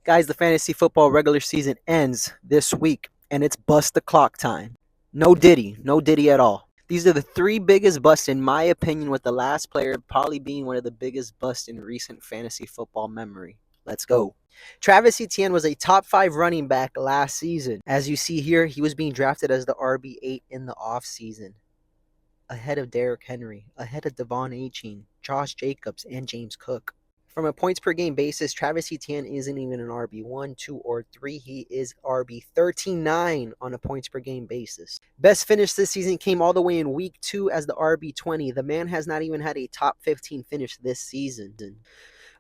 Guys, the fantasy football regular season ends this week, and it's bust the clock time. No Diddy at all. These are the three biggest busts, in my opinion, with the last player probably being one of the biggest busts in recent fantasy football memory. Let's go. Travis Etienne was a top 5 running back last season. As you see here, he was being drafted as the RB8 in the offseason, ahead of Derrick Henry, ahead of Devon Achane, Josh Jacobs, and James Cook. From a points per game basis, Travis Etienne isn't even an RB1, 2, or 3. He is RB 39 on a points per game basis. Best finish this season came all the way in week 2 as the RB20. The man has not even had a top 15 finish this season.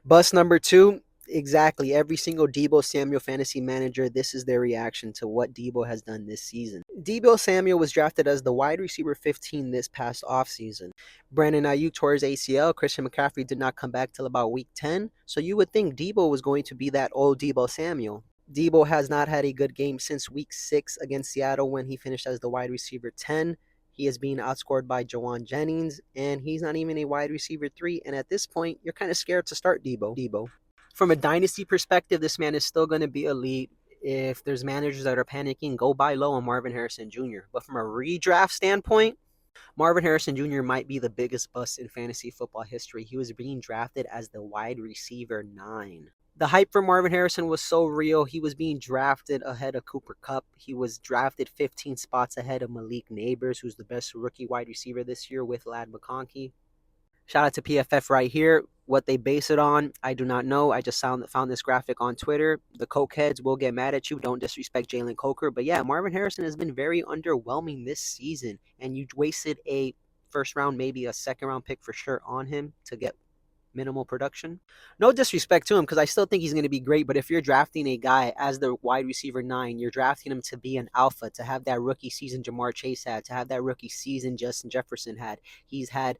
Bust number 2, exactly. Every single Deebo Samuel fantasy manager, this is their reaction to what Deebo has done this season. Deebo Samuel was drafted as the wide receiver 15 this past offseason. Brandon Ayuk tore his ACL. Christian McCaffrey did not come back till about week 10. So you would think Deebo was going to be that old Deebo Samuel. Deebo has not had a good game since week 6 against Seattle when he finished as the wide receiver 10. He is being outscored by Jawan Jennings, and he's not even a wide receiver 3. And at this point, you're kind of scared to start Deebo. From a dynasty perspective, this man is still going to be elite. If there's managers that are panicking, go buy low on Marvin Harrison Jr. But from a redraft standpoint, Marvin Harrison Jr. might be the biggest bust in fantasy football history. He was being drafted as the wide receiver 9. The hype for Marvin Harrison was so real. He was being drafted ahead of Cooper Kupp. He was drafted 15 spots ahead of Malik Neighbors, who's the best rookie wide receiver this year with Lad McConkey. Shout out to PFF right here. What they base it on, I do not know. I just found this graphic on Twitter. The Cokeheads will get mad at you. Don't disrespect Jalen Coker. But yeah, Marvin Harrison has been very underwhelming this season. And you wasted a first round, maybe a second round pick for sure on him to get minimal production. No disrespect to him because I still think he's going to be great. But if you're drafting a guy as the wide receiver 9, you're drafting him to be an alpha, to have that rookie season Jamar Chase had, to have that rookie season Justin Jefferson had. He's had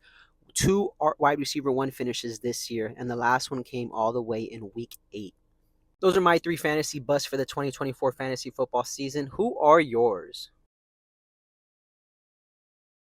2 wide receiver 1 finishes this year, and the last one came all the way in week 8. Those are my 3 fantasy busts for the 2024 fantasy football season. Who are yours?